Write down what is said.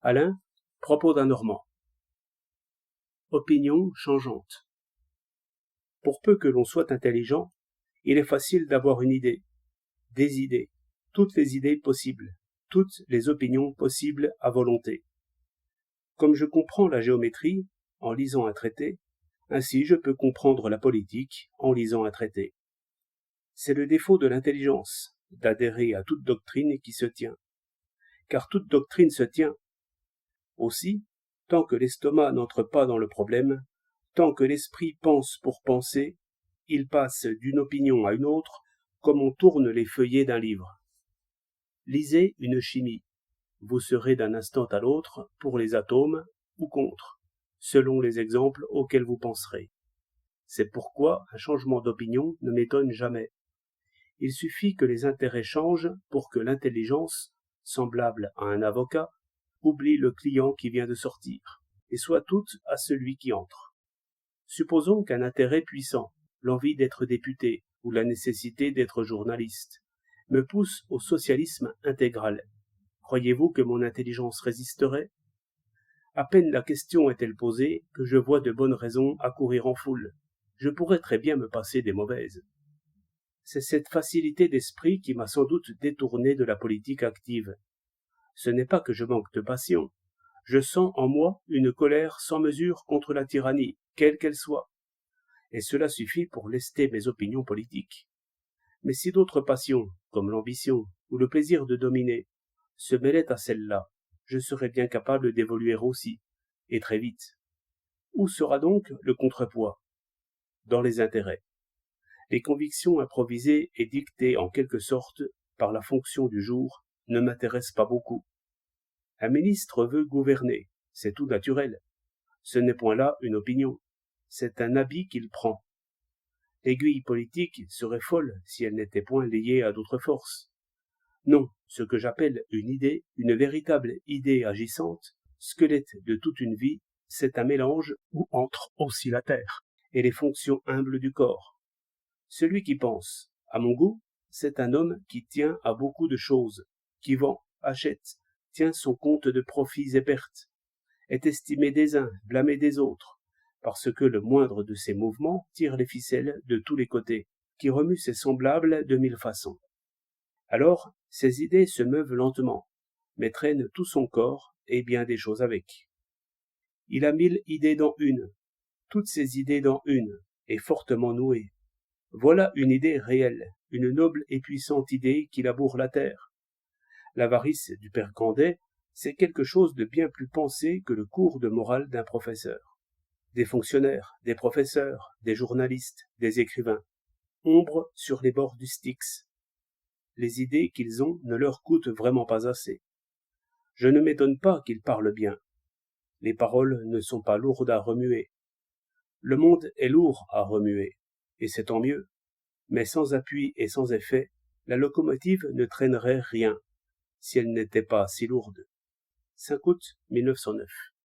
Alain, propos d'un Normand. Opinion changeante. Pour peu que l'on soit intelligent, il est facile d'avoir une idée, des idées, toutes les idées possibles, toutes les opinions possibles à volonté. Comme je comprends la géométrie en lisant un traité, ainsi je peux comprendre la politique en lisant un traité. C'est le défaut de l'intelligence, d'adhérer à toute doctrine qui se tient. Car toute doctrine se tient. Aussi, tant que l'estomac n'entre pas dans le problème, tant que l'esprit pense pour penser, il passe d'une opinion à une autre comme on tourne les feuillets d'un livre. Lisez une chimie. Vous serez d'un instant à l'autre pour les atomes ou contre, selon les exemples auxquels vous penserez. C'est pourquoi un changement d'opinion ne m'étonne jamais. Il suffit que les intérêts changent pour que l'intelligence, semblable à un avocat, oublie le client qui vient de sortir, et soit toute à celui qui entre. Supposons qu'un intérêt puissant, l'envie d'être député ou la nécessité d'être journaliste, me pousse au socialisme intégral. Croyez-vous que mon intelligence résisterait ? À peine la question est-elle posée que je vois de bonnes raisons accourir en foule. Je pourrais très bien me passer des mauvaises. C'est cette facilité d'esprit qui m'a sans doute détourné de la politique active. Ce n'est pas que je manque de passion. Je sens en moi une colère sans mesure contre la tyrannie, quelle qu'elle soit. Et cela suffit pour lester mes opinions politiques. Mais si d'autres passions, comme l'ambition ou le plaisir de dominer, se mêlaient à celle-là, je serais bien capable d'évoluer aussi, et très vite. Où sera donc le contrepoids ? Dans les intérêts. Les convictions improvisées et dictées en quelque sorte par la fonction du jour ne m'intéressent pas beaucoup. Un ministre veut gouverner, c'est tout naturel. Ce n'est point là une opinion, c'est un habit qu'il prend. L'aiguille politique serait folle si elle n'était point liée à d'autres forces. Non, ce que j'appelle une idée, une véritable idée agissante, squelette de toute une vie, c'est un mélange où entre aussi la terre et les fonctions humbles du corps. Celui qui pense, à mon goût, c'est un homme qui tient à beaucoup de choses, qui vend, achète, tient son compte de profits et pertes, est estimé des uns, blâmé des autres, parce que le moindre de ses mouvements tire les ficelles de tous les côtés, qui remue ses semblables de mille façons. Alors, ses idées se meuvent lentement, mais traînent tout son corps et bien des choses avec. Il a 1000 idées dans une, toutes ses idées dans une, et fortement nouées. Voilà une idée réelle, une noble et puissante idée qui laboure la terre. L'avarice du père Grandet, c'est quelque chose de bien plus pensé que le cours de morale d'un professeur. Des fonctionnaires, des professeurs, des journalistes, des écrivains, ombre sur les bords du Styx. Les idées qu'ils ont ne leur coûtent vraiment pas assez. Je ne m'étonne pas qu'ils parlent bien. Les paroles ne sont pas lourdes à remuer. Le monde est lourd à remuer, et c'est tant mieux. Mais sans appui et sans effet, la locomotive ne traînerait rien, si elle n'était pas si lourde. 5 août 1909.